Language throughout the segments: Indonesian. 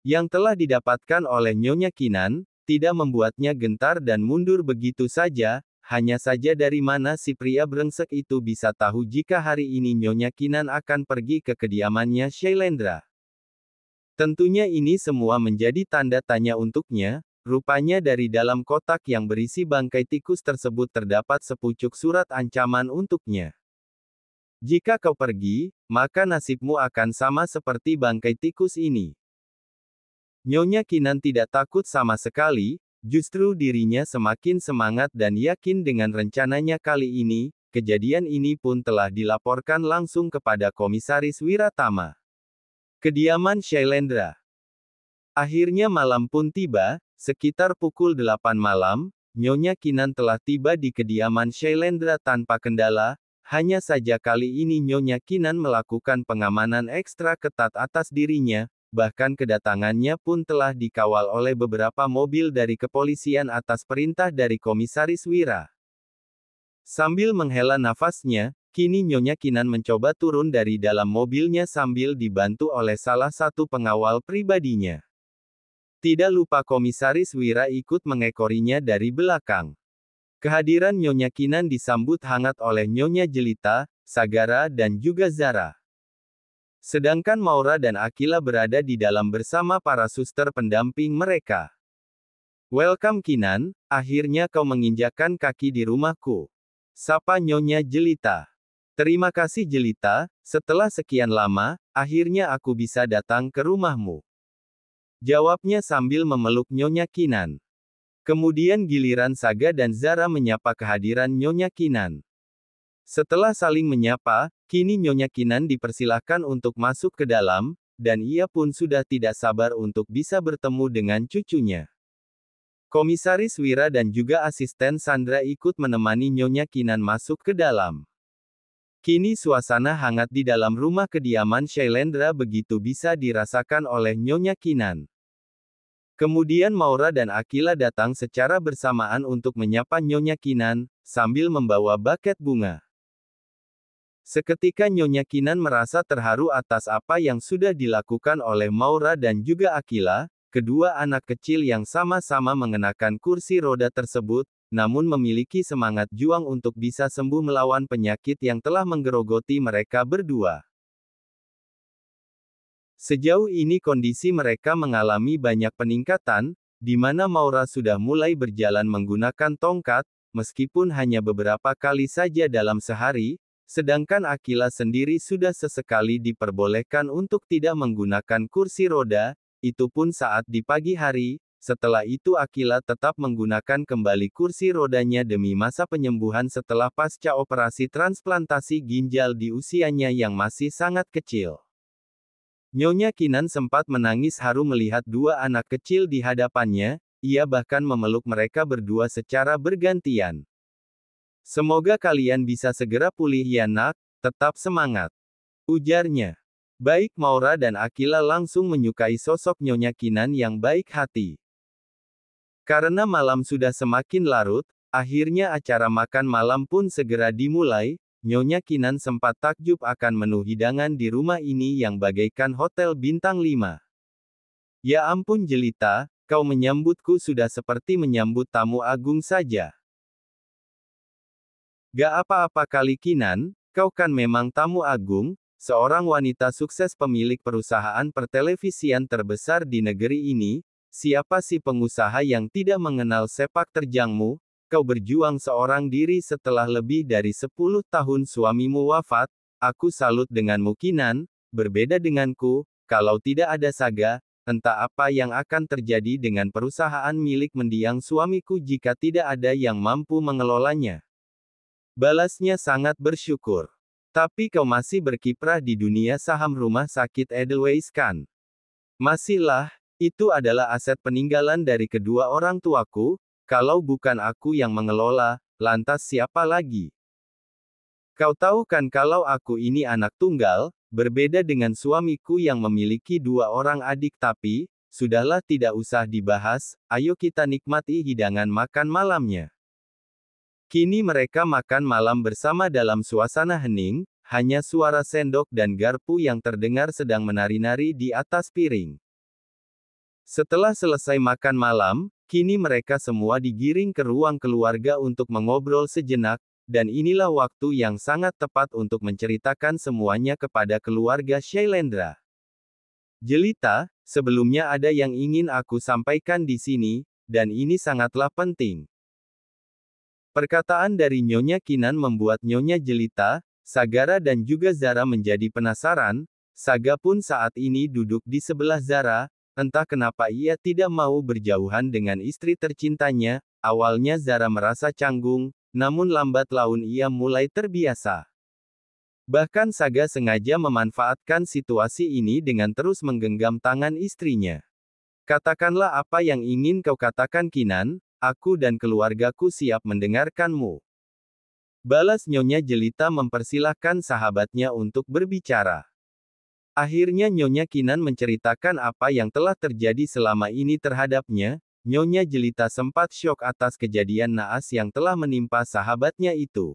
yang telah didapatkan oleh Nyonya Kinan, tidak membuatnya gentar dan mundur begitu saja, hanya saja dari mana si pria brengsek itu bisa tahu jika hari ini Nyonya Kinan akan pergi ke kediamannya Shailendra. Tentunya ini semua menjadi tanda tanya untuknya, rupanya dari dalam kotak yang berisi bangkai tikus tersebut terdapat sepucuk surat ancaman untuknya. Jika kau pergi, maka nasibmu akan sama seperti bangkai tikus ini. Nyonya Kinan tidak takut sama sekali, justru dirinya semakin semangat dan yakin dengan rencananya kali ini. Kejadian ini pun telah dilaporkan langsung kepada Komisaris Wiratama. Kediaman Shailendra. Akhirnya malam pun tiba, sekitar pukul 8 malam, Nyonya Kinan telah tiba di kediaman Shailendra tanpa kendala. Hanya saja kali ini Nyonya Kinan melakukan pengamanan ekstra ketat atas dirinya, bahkan kedatangannya pun telah dikawal oleh beberapa mobil dari kepolisian atas perintah dari Komisaris Wira. Sambil menghela nafasnya, kini Nyonya Kinan mencoba turun dari dalam mobilnya sambil dibantu oleh salah satu pengawal pribadinya. Tidak lupa Komisaris Wira ikut mengekorinya dari belakang. Kehadiran Nyonya Kinan disambut hangat oleh Nyonya Jelita, Sagara dan juga Zara. Sedangkan Maura dan Akila berada di dalam bersama para suster pendamping mereka. Welcome Kinan, akhirnya kau menginjakkan kaki di rumahku. Sapa Nyonya Jelita. Terima kasih Jelita, setelah sekian lama, akhirnya aku bisa datang ke rumahmu. Jawabnya sambil memeluk Nyonya Kinan. Kemudian giliran Saga dan Zara menyapa kehadiran Nyonya Kinan. Setelah saling menyapa, kini Nyonya Kinan dipersilahkan untuk masuk ke dalam, dan ia pun sudah tidak sabar untuk bisa bertemu dengan cucunya. Komisaris Wira dan juga asisten Sandra ikut menemani Nyonya Kinan masuk ke dalam. Kini suasana hangat di dalam rumah kediaman Shailendra begitu bisa dirasakan oleh Nyonya Kinan. Kemudian Maura dan Akila datang secara bersamaan untuk menyapa Nyonya Kinan, sambil membawa buket bunga. Seketika Nyonya Kinan merasa terharu atas apa yang sudah dilakukan oleh Maura dan juga Akila, kedua anak kecil yang sama-sama mengenakan kursi roda tersebut, namun memiliki semangat juang untuk bisa sembuh melawan penyakit yang telah menggerogoti mereka berdua. Sejauh ini kondisi mereka mengalami banyak peningkatan, di mana Maura sudah mulai berjalan menggunakan tongkat, meskipun hanya beberapa kali saja dalam sehari, sedangkan Akila sendiri sudah sesekali diperbolehkan untuk tidak menggunakan kursi roda, itu pun saat di pagi hari. Setelah itu Akila tetap menggunakan kembali kursi rodanya demi masa penyembuhan setelah pasca operasi transplantasi ginjal di usianya yang masih sangat kecil. Nyonya Kinan sempat menangis haru melihat dua anak kecil di hadapannya, ia bahkan memeluk mereka berdua secara bergantian. Semoga kalian bisa segera pulih ya nak, tetap semangat. Ujarnya. Baik Maura dan Akila langsung menyukai sosok Nyonya Kinan yang baik hati. Karena malam sudah semakin larut, akhirnya acara makan malam pun segera dimulai. Nyonya Kinan sempat takjub akan menu hidangan di rumah ini yang bagaikan hotel bintang 5. Ya ampun Jelita, kau menyambutku sudah seperti menyambut tamu agung saja. Gak apa-apa kali Kinan, kau kan memang tamu agung, seorang wanita sukses pemilik perusahaan pertelevisian terbesar di negeri ini, siapa sih pengusaha yang tidak mengenal sepak terjangmu? Kau berjuang seorang diri setelah lebih dari 10 tahun suamimu wafat, aku salut denganmu Kinan, berbeda denganku, kalau tidak ada Saga, entah apa yang akan terjadi dengan perusahaan milik mendiang suamiku jika tidak ada yang mampu mengelolanya. Balasnya sangat bersyukur. Tapi kau masih berkiprah di dunia saham rumah sakit Edelweiss kan? Masihlah, itu adalah aset peninggalan dari kedua orang tuaku. Kalau bukan aku yang mengelola, lantas siapa lagi? Kau tahu kan kalau aku ini anak tunggal, berbeda dengan suamiku yang memiliki dua orang adik tapi, sudahlah tidak usah dibahas, ayo kita nikmati hidangan makan malamnya. Kini mereka makan malam bersama dalam suasana hening, hanya suara sendok dan garpu yang terdengar sedang menari-nari di atas piring. Setelah selesai makan malam, kini mereka semua digiring ke ruang keluarga untuk mengobrol sejenak, dan inilah waktu yang sangat tepat untuk menceritakan semuanya kepada keluarga Shailendra. Jelita, sebelumnya ada yang ingin aku sampaikan di sini, dan ini sangatlah penting. Perkataan dari Nyonya Kinan membuat Nyonya Jelita, Sagara dan juga Zara menjadi penasaran. Saga pun saat ini duduk di sebelah Zara, entah kenapa ia tidak mau berjauhan dengan istri tercintanya. Awalnya Zara merasa canggung, namun lambat laun ia mulai terbiasa. Bahkan Saga sengaja memanfaatkan situasi ini dengan terus menggenggam tangan istrinya. Katakanlah apa yang ingin kau katakan Kinan, aku dan keluargaku siap mendengarkanmu. Balas Nyonya Jelita mempersilahkan sahabatnya untuk berbicara. Akhirnya Nyonya Kinan menceritakan apa yang telah terjadi selama ini terhadapnya. Nyonya Jelita sempat syok atas kejadian naas yang telah menimpa sahabatnya itu.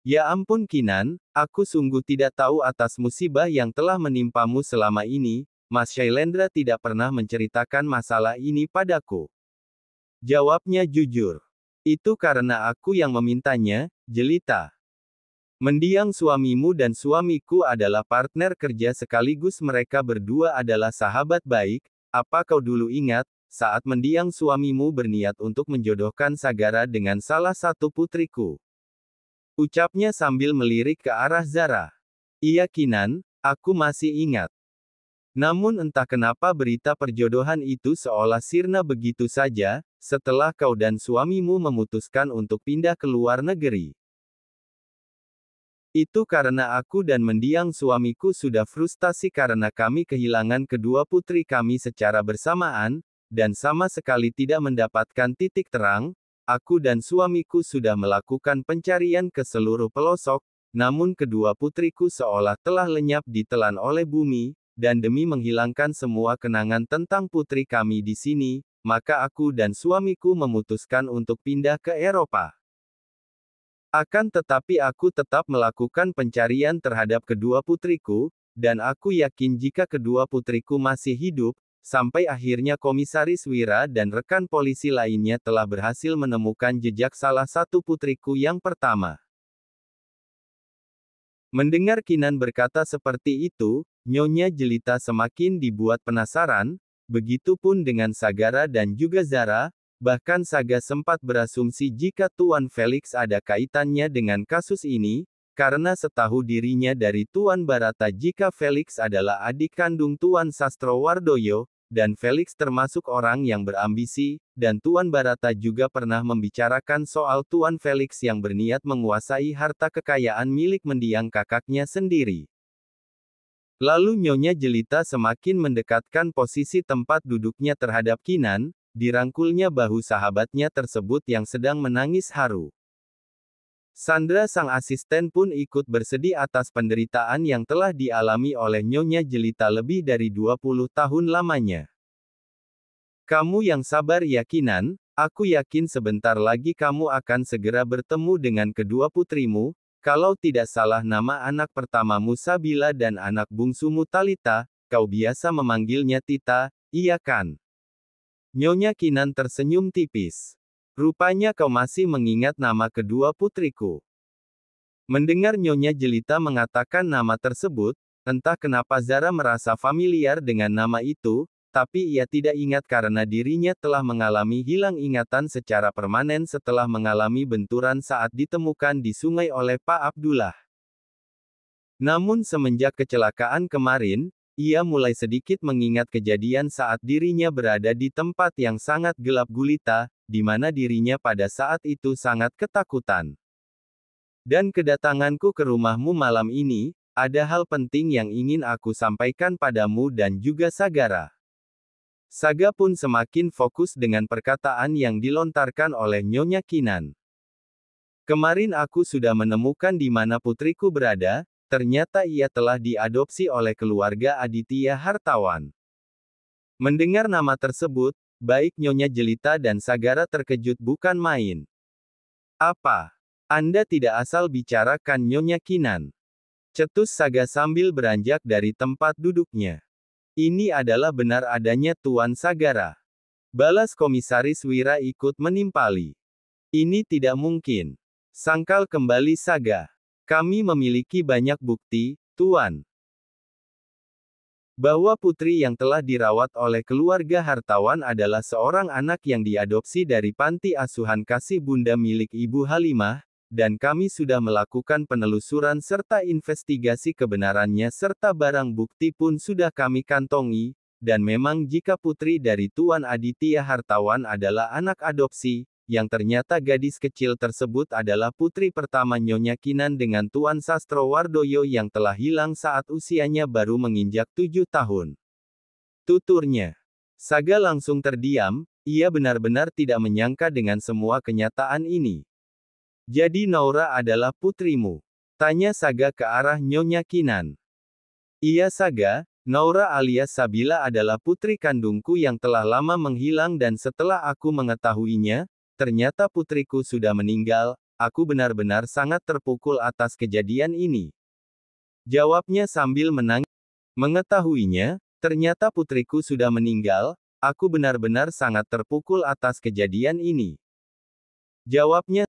Ya ampun Kinan, aku sungguh tidak tahu atas musibah yang telah menimpamu selama ini. Mas Shailendra tidak pernah menceritakan masalah ini padaku. Jawabnya jujur. Itu karena aku yang memintanya, Jelita. Mendiang suamimu dan suamiku adalah partner kerja sekaligus mereka berdua adalah sahabat baik. Apa kau dulu ingat, saat mendiang suamimu berniat untuk menjodohkan Sagara dengan salah satu putriku? Ucapnya sambil melirik ke arah Zara. Iya Kinan, aku masih ingat. Namun entah kenapa berita perjodohan itu seolah sirna begitu saja, setelah kau dan suamimu memutuskan untuk pindah ke luar negeri. Itu karena aku dan mendiang suamiku sudah frustasi karena kami kehilangan kedua putri kami secara bersamaan, dan sama sekali tidak mendapatkan titik terang. Aku dan suamiku sudah melakukan pencarian ke seluruh pelosok, namun kedua putriku seolah telah lenyap ditelan oleh bumi, dan demi menghilangkan semua kenangan tentang putri kami di sini, maka aku dan suamiku memutuskan untuk pindah ke Eropa. Akan tetapi aku tetap melakukan pencarian terhadap kedua putriku, dan aku yakin jika kedua putriku masih hidup, sampai akhirnya Komisaris Wira dan rekan polisi lainnya telah berhasil menemukan jejak salah satu putriku yang pertama. Mendengar Kinan berkata seperti itu, Nyonya Jelita semakin dibuat penasaran, begitupun dengan Sagara dan juga Zara. Bahkan Saga sempat berasumsi jika Tuan Felix ada kaitannya dengan kasus ini, karena setahu dirinya dari Tuan Barata jika Felix adalah adik kandung Tuan Sastrowardoyo, dan Felix termasuk orang yang berambisi, dan Tuan Barata juga pernah membicarakan soal Tuan Felix yang berniat menguasai harta kekayaan milik mendiang kakaknya sendiri. Lalu Nyonya Jelita semakin mendekatkan posisi tempat duduknya terhadap Kinan, dirangkulnya bahu sahabatnya tersebut yang sedang menangis haru. Sandra sang asisten pun ikut bersedih atas penderitaan yang telah dialami oleh Nyonya Jelita lebih dari 20 tahun lamanya. Kamu yang sabar ya Kinan, aku yakin sebentar lagi kamu akan segera bertemu dengan kedua putrimu, kalau tidak salah nama anak pertamamu Sabila dan anak bungsumu Talita, kau biasa memanggilnya Tita, iya kan? Nyonya Kinan tersenyum tipis. Rupanya kau masih mengingat nama kedua putriku. Mendengar Nyonya Jelita mengatakan nama tersebut, entah kenapa Zara merasa familiar dengan nama itu, tapi ia tidak ingat karena dirinya telah mengalami hilang ingatan secara permanen setelah mengalami benturan saat ditemukan di sungai oleh Pak Abdullah. Namun semenjak kecelakaan kemarin, ia mulai sedikit mengingat kejadian saat dirinya berada di tempat yang sangat gelap gulita, di mana dirinya pada saat itu sangat ketakutan. Dan kedatanganku ke rumahmu malam ini, ada hal penting yang ingin aku sampaikan padamu dan juga Sagara. Saga pun semakin fokus dengan perkataan yang dilontarkan oleh Nyonya Kinan. Kemarin aku sudah menemukan di mana putriku berada. Ternyata ia telah diadopsi oleh keluarga Aditya Hartawan. Mendengar nama tersebut, baik Nyonya Jelita dan Sagara terkejut bukan main. Apa? Anda tidak asal bicarakan Nyonya Kinan? Cetus Saga sambil beranjak dari tempat duduknya. Ini adalah benar adanya Tuan Sagara. Balas Komisaris Wira ikut menimpali. Ini tidak mungkin. Sangkal kembali Saga. Kami memiliki banyak bukti, Tuan. Bahwa putri yang telah dirawat oleh keluarga hartawan adalah seorang anak yang diadopsi dari panti asuhan kasih bunda milik Ibu Halimah, dan kami sudah melakukan penelusuran serta investigasi kebenarannya serta barang bukti pun sudah kami kantongi, dan memang jika putri dari Tuan Aditya Hartawan adalah anak adopsi, yang ternyata gadis kecil tersebut adalah putri pertama Nyonya Kinan dengan Tuan Sastrowardoyo yang telah hilang saat usianya baru menginjak 7 tahun. Tuturnya. Saga langsung terdiam, ia benar-benar tidak menyangka dengan semua kenyataan ini. Jadi Naura adalah putrimu? Tanya Saga ke arah Nyonya Kinan. Iya Saga, Naura alias Sabila adalah putri kandungku yang telah lama menghilang dan setelah aku mengetahuinya, ternyata putriku sudah meninggal, aku benar-benar sangat terpukul atas kejadian ini. Jawabnya sambil menangis. Mengetahuinya, ternyata putriku sudah meninggal, aku benar-benar sangat terpukul atas kejadian ini. Jawabnya.